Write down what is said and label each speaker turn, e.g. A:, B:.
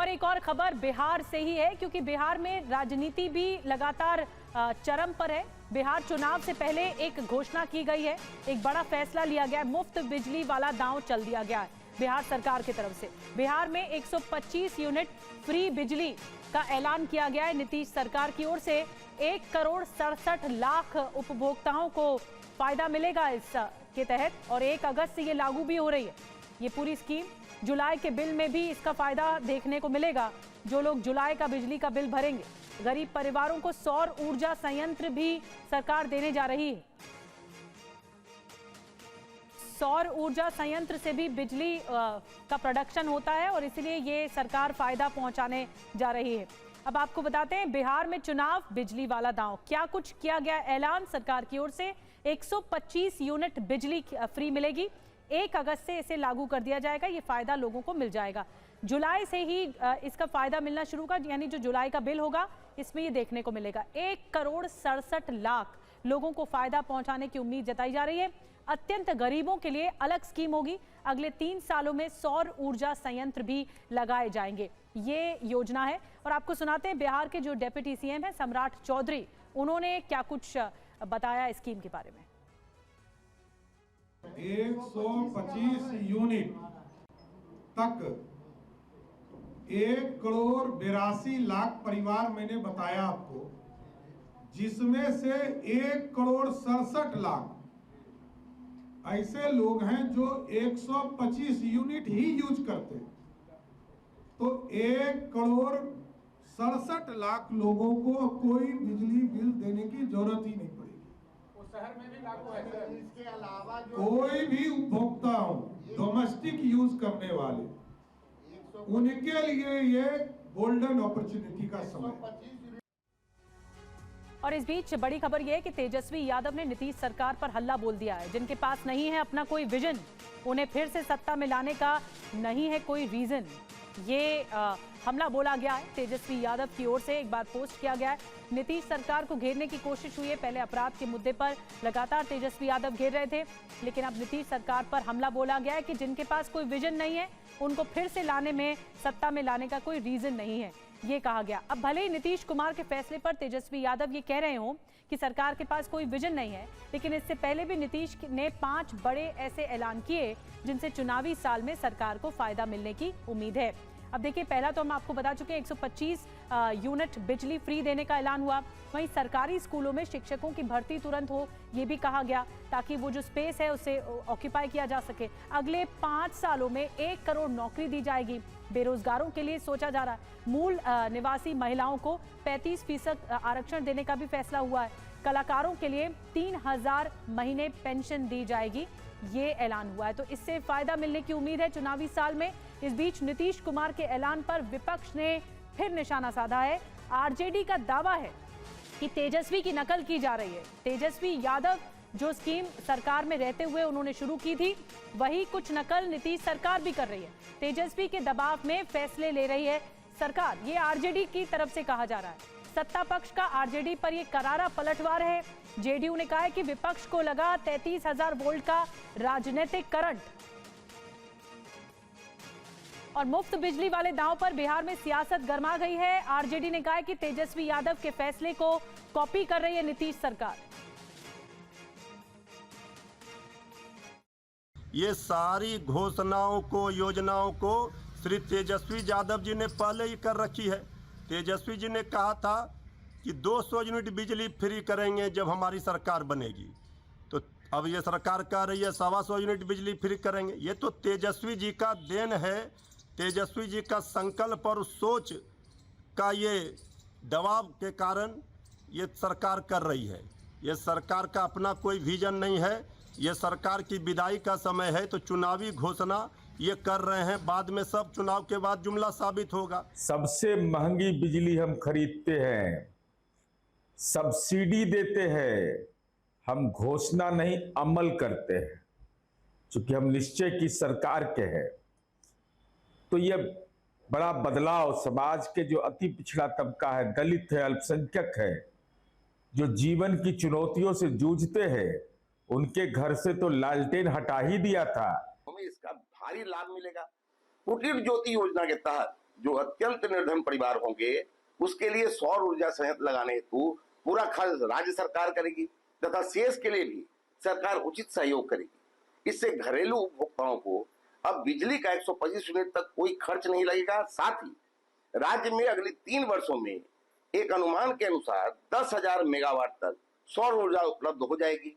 A: और एक और खबर बिहार से ही है, क्योंकि बिहार में राजनीति भी लगातार चरम पर है। बिहार चुनाव से पहले एक घोषणा की गई है, एक बड़ा फैसला लिया गया है, मुफ्त बिजली वाला दांव चल दिया गया है बिहार सरकार की तरफ से। बिहार में 125 यूनिट फ्री बिजली का ऐलान किया गया है नीतीश सरकार की ओर से। 1,67,00,000 उपभोक्ताओं को फायदा मिलेगा इसके तहत, और 1 अगस्त से ये लागू भी हो रही है ये पूरी स्कीम। जुलाई के बिल में भी इसका फायदा देखने को मिलेगा। जो लोग जुलाई का बिजली का बिल भरेंगे, गरीब परिवारों को सौर ऊर्जा संयंत्र भी सरकार देने जा रही है। सौर ऊर्जा संयंत्र से भी बिजली का प्रोडक्शन होता है और इसलिए ये सरकार फायदा पहुंचाने जा रही है। अब आपको बताते हैं बिहार में चुनाव बिजली वाला दांव, क्या कुछ किया गया ऐलान सरकार की ओर से। 125 यूनिट बिजली फ्री मिलेगी, 1 अगस्त से इसे लागू कर दिया जाएगा। ये फायदा लोगों को मिल जाएगा। जुलाई से ही इसका फायदा मिलना शुरू होगा, यानी जो जुलाई का बिल होगा इसमें ये देखने को मिलेगा। 1,67,00,000 लोगों को फायदा पहुंचाने की उम्मीद जताई जा रही है। अत्यंत गरीबों के लिए अलग स्कीम होगी। अगले 3 सालों में सौर ऊर्जा संयंत्र भी लगाए जाएंगे, ये योजना है। और आपको सुनाते हैं बिहार के जो डेप्यूटी सीएम है सम्राट चौधरी, उन्होंने क्या कुछ बताया स्कीम के बारे में।
B: 125 यूनिट तक 1,82,00,000 परिवार मैंने बताया आपको, जिसमें से 1,67,00,000 ऐसे लोग हैं जो 125 यूनिट ही यूज करते हैं। तो 1,67,00,000 लोगों को कोई बिजली बिल देने की जरूरत ही नहीं पड़ेगी।
C: शहर में भी लागू है सर।
B: इसके अलावा जो कोई भी उपभोक्ता हो, डोमेस्टिक यूज करने वाले, उनके लिए ये गोल्डन अपॉर्चुनिटी का समय।
A: और इस बीच बड़ी खबर यह है कि तेजस्वी यादव ने नीतीश सरकार पर हल्ला बोल दिया है। जिनके पास नहीं है अपना कोई विजन, उन्हें फिर से सत्ता में लाने का नहीं है कोई रीजन, ये हमला बोला गया है तेजस्वी यादव की ओर से। एक बार पोस्ट किया गया है, नीतीश सरकार को घेरने की कोशिश हुई है। पहले अपराध के मुद्दे पर लगातार तेजस्वी यादव घेर रहे थे, लेकिन अब नीतीश सरकार पर हमला बोला गया है कि जिनके पास कोई विजन नहीं है, उनको फिर से लाने में, सत्ता में लाने का कोई रीजन नहीं है, ये कहा गया। अब भले ही नीतीश कुमार के फैसले पर तेजस्वी यादव ये कह रहे हो कि सरकार के पास कोई विजन नहीं है, लेकिन इससे पहले भी नीतीश ने 5 बड़े ऐसे ऐलान किए जिनसे चुनावी साल में सरकार को फायदा मिलने की उम्मीद है। अब देखिए, पहला तो हम आपको बता चुके हैं 125 यूनिट बिजली फ्री देने का ऐलान हुआ। वहीं सरकारी स्कूलों में शिक्षकों की भर्ती तुरंत हो, ये भी कहा गया, ताकि वो जो स्पेस है उसे ऑक्यूपाई किया जा सके। अगले 5 सालों में 1 करोड़ नौकरी दी जाएगी। बेरोजगारों के लिए सोचा जा रहा है। मूल निवासी महिलाओं को 35% आरक्षण देने का भी फैसला हुआ है। कलाकारों के लिए 3,000 महीने पेंशन दी जाएगी, ये ऐलान हुआ है। तो इससे फायदा मिलने की उम्मीद है चुनावी साल में। इस बीच नीतीश कुमार के ऐलान पर विपक्ष ने फिर निशाना साधा है। आरजेडी का दावा है कि तेजस्वी की नकल की जा रही है। तेजस्वी यादव जो स्कीम सरकार में रहते हुए उन्होंने शुरू की थी, वही कुछ नकल नीतीश सरकार भी कर रही है। तेजस्वी के दबाव में फैसले ले रही है सरकार, ये आरजेडी की तरफ से कहा जा रहा है। सत्ता पक्ष का आरजेडी पर यह करारा पलटवार है। जेडीयू ने कहा है कि विपक्ष को लगा 33,000 वोल्ट का राजनीतिक करंट। और मुफ्त बिजली वाले दांव पर बिहार में सियासत गरमा गई है। आरजेडी ने कहा है कि तेजस्वी यादव के फैसले को कॉपी कर रही है नीतीश सरकार।
D: ये सारी घोषणाओं को, योजनाओं को श्री तेजस्वी यादव जी ने पहले ही कर रखी है। तेजस्वी जी ने कहा था कि 200 यूनिट बिजली फ्री करेंगे जब हमारी सरकार बनेगी, तो अब ये सरकार कह रही है 125 यूनिट बिजली फ्री करेंगे। ये तो तेजस्वी जी का देन है, तेजस्वी जी का संकल्प और सोच का ये दबाव के कारण ये सरकार कर रही है। ये सरकार का अपना कोई विजन नहीं है। ये सरकार की विदाई का समय है, तो चुनावी घोषणा ये कर रहे हैं। बाद में सब चुनाव के बाद जुमला साबित होगा।
E: सबसे महंगी बिजली हम खरीदते हैं, सब्सिडी देते हैं, हम घोषणा नहीं अमल करते हैं। चूंकि हम निश्चय की सरकार के हैं, तो ये बड़ा बदलाव समाज के जो अति पिछड़ा तबका है, दलित है, अल्पसंख्यक है, जो जीवन की चुनौतियों से जूझते हैं, उनके घर से तो लालटेन हटा ही दिया था।
F: हमें इसका भारी लाभ मिलेगा। कुटीर ज्योति योजना के तहत जो अत्यंत निर्धन परिवार होंगे उसके लिए सौर ऊर्जा संयंत्र लगाने हेतु पूरा खर्च राज्य सरकार करेगी तथा शेष के लिए भी सरकार उचित सहयोग करेगी। इससे घरेलू उपभोक्ताओं को अब बिजली का 125 यूनिट तक कोई खर्च नहीं लगेगा। साथ ही राज्य में अगले 3 वर्षों में एक अनुमान के अनुसार 10,000 मेगावाट तक सौर ऊर्जा उपलब्ध हो जाएगी।